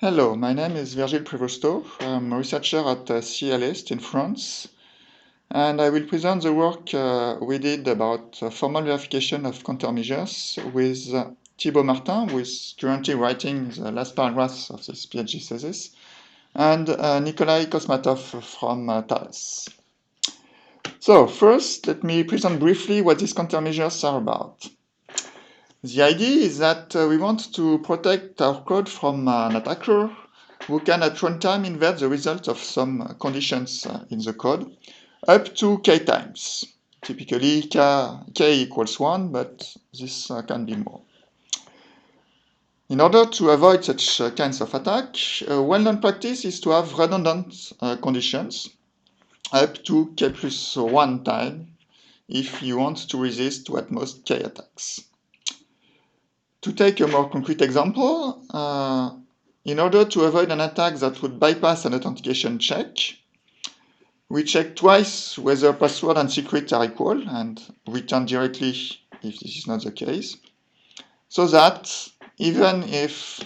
Hello, my name is Virgile Prévosto. I'm a researcher at CList in France, and I will present the work we did about formal verification of countermeasures with Thibaut Martin, who is currently writing the last paragraphs of this PhD thesis, and Nikolai Kosmatov from Thales. So first, let me present briefly what these countermeasures are about. The idea is that we want to protect our code from an attacker who can at runtime invert the result of some conditions in the code up to k times. Typically k equals 1, but this can be more. In order to avoid such kinds of attack, a well-known practice is to have redundant conditions up to k plus 1 time if you want to resist to at most k attacks. To take a more concrete example, in order to avoid an attack that would bypass an authentication check, we check twice whether password and secret are equal and return directly if this is not the case, so that even if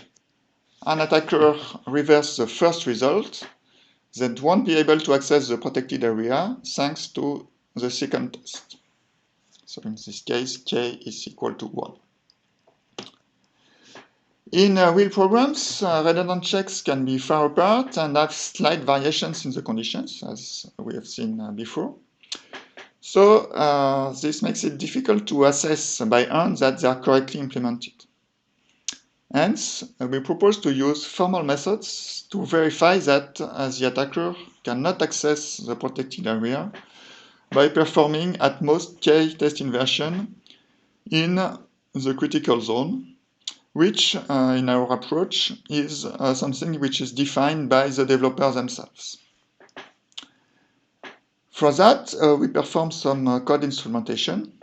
an attacker reverses the first result, they won't be able to access the protected area thanks to the second test. So in this case, k is equal to 1. In real programs, redundant checks can be far apart and have slight variations in the conditions, as we have seen before. So this makes it difficult to assess by hand that they are correctly implemented. Hence, we propose to use formal methods to verify that the attacker cannot access the protected area by performing at most k test inversion in the critical zone, which in our approach is something which is defined by the developers themselves. For that, we perform some code instrumentation,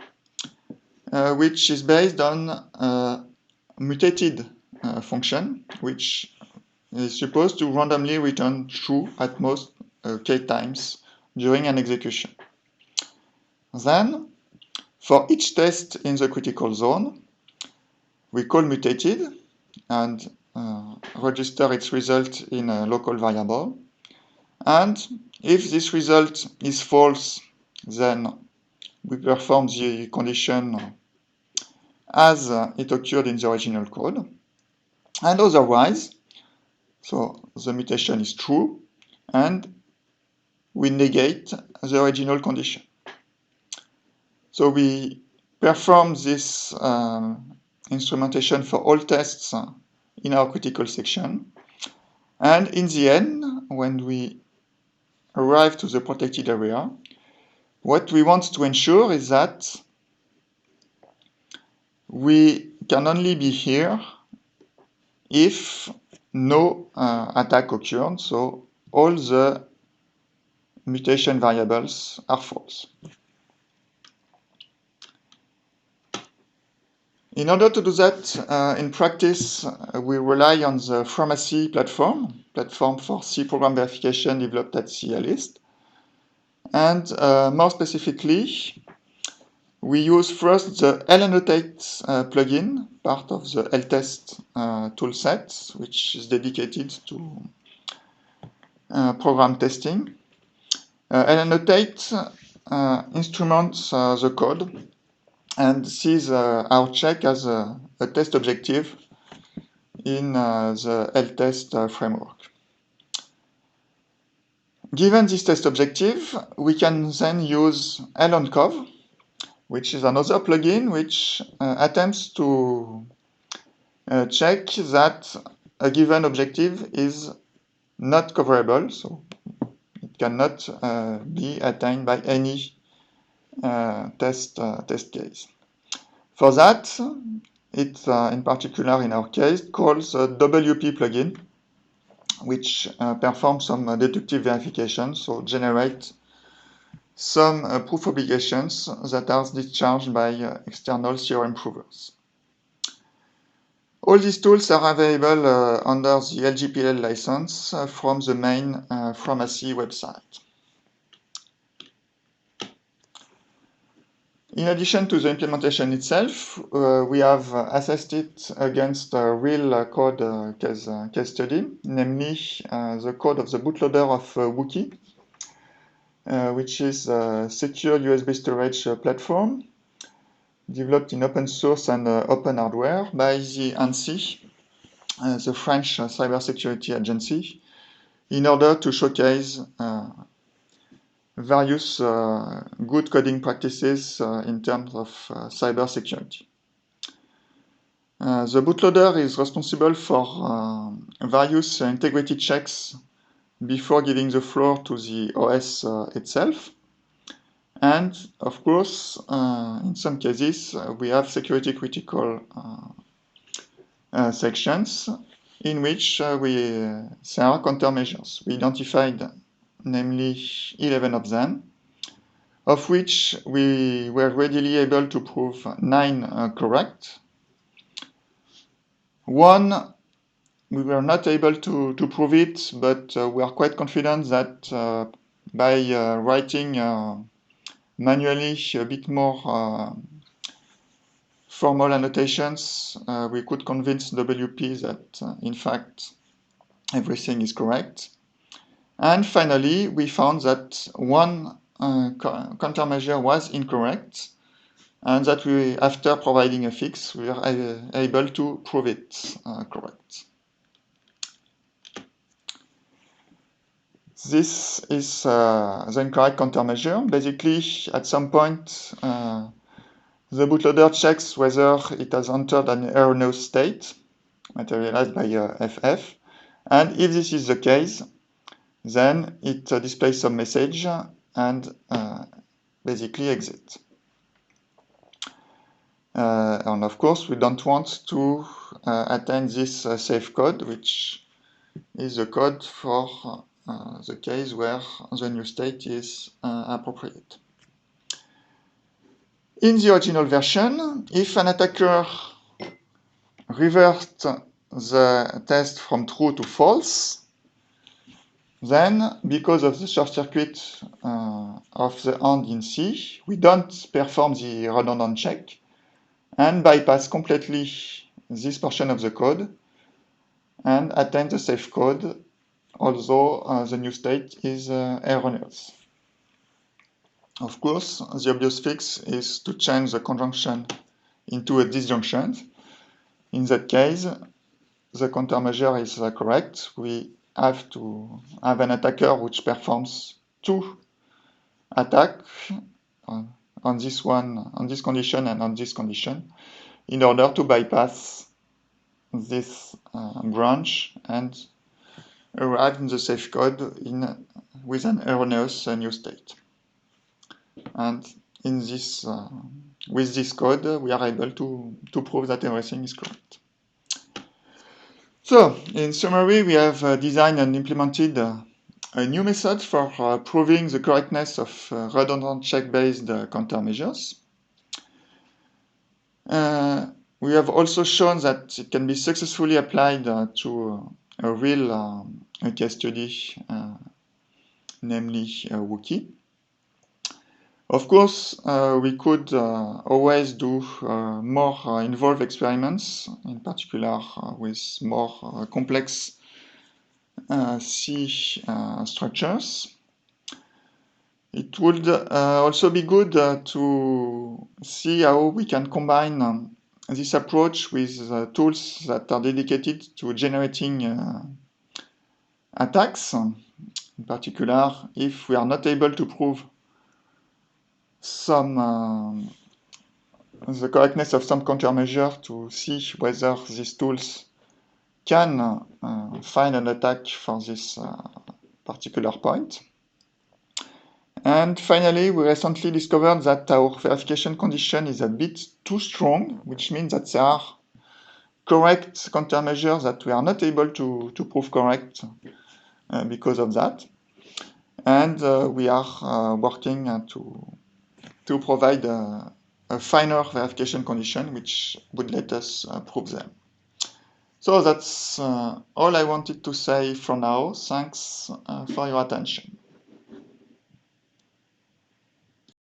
which is based on a mutated function, which is supposed to randomly return true at most k times during an execution. Then, for each test in the critical zone, we call mutated and register its result in a local variable. And if this result is false, then we perform the condition as it occurred in the original code. And otherwise, so the mutation is true, and we negate the original condition. So we perform this instrumentation for all tests in our critical section. And in the end, when we arrive to the protected area, what we want to ensure is that we can only be here if no attack occurred, so all the mutation variables are false. In order to do that, in practice, we rely on the Pharmacy platform for C program verification developed at CList. And more specifically, we use first the lannotate plugin, part of the LTest toolset, which is dedicated to program testing. lannotate instruments the code and sees our check as a test objective in the LTest framework. Given this test objective, we can then use loncov, which is another plugin which attempts to check that a given objective is not coverable, so it cannot be attained by any test case. For that, it in particular in our case calls a WP plugin, which performs some deductive verification, so generate some proof obligations that are discharged by external theorem provers. All these tools are available under the LGPL license from the main Pharmacy website. In addition to the implementation itself, we have assessed it against a real code case study, namely the code of the bootloader of Wookie, which is a secure USB storage platform developed in open source and open hardware by the ANSSI, the French cybersecurity agency, in order to showcase various good coding practices in terms of cybersecurity. The bootloader is responsible for various integrity checks before giving the floor to the OS itself. And of course, in some cases, we have security critical sections in which there are countermeasures. We identified namely 11 of them, of which we were readily able to prove 9 correct. One, we were not able to prove it, but we are quite confident that by writing manually a bit more formal annotations, we could convince WP that in fact everything is correct. And finally, we found that one countermeasure was incorrect, and that we, after providing a fix, we were able to prove it correct. This is the incorrect countermeasure. Basically, at some point, the bootloader checks whether it has entered an erroneous state, materialized by FF, and if this is the case, then it displays some message and basically exit. And of course, we don't want to attain this safe code, which is the code for the case where the new state is appropriate. In the original version, if an attacker reversed the test from true to false, then, because of the short circuit of the AND in C, we don't perform the redundant check and bypass completely this portion of the code and attain the safe code, although the new state is erroneous. Of course, the obvious fix is to change the conjunction into a disjunction. In that case, the countermeasure is correct. We have to have an attacker which performs 2 attacks on this one, on this condition and on this condition, in order to bypass this branch and arrive in the safe code with an erroneous new state. And in this, with this code, we are able to prove that everything is correct. So, in summary, we have designed and implemented a new method for proving the correctness of redundant check-based countermeasures. We have also shown that it can be successfully applied to a real case study, namely Wookie. Of course, we could always do more involved experiments, in particular with more complex C structures. It would also be good to see how we can combine this approach with tools that are dedicated to generating attacks. In particular, if we are not able to prove the correctness of some countermeasure, to see whether these tools can find an attack for this particular point. And finally, we recently discovered that our verification condition is a bit too strong, which means that there are correct countermeasures that we are not able to prove correct because of that. And we are working to provide a finer verification condition which would let us prove them. So that's all I wanted to say for now. Thanks for your attention.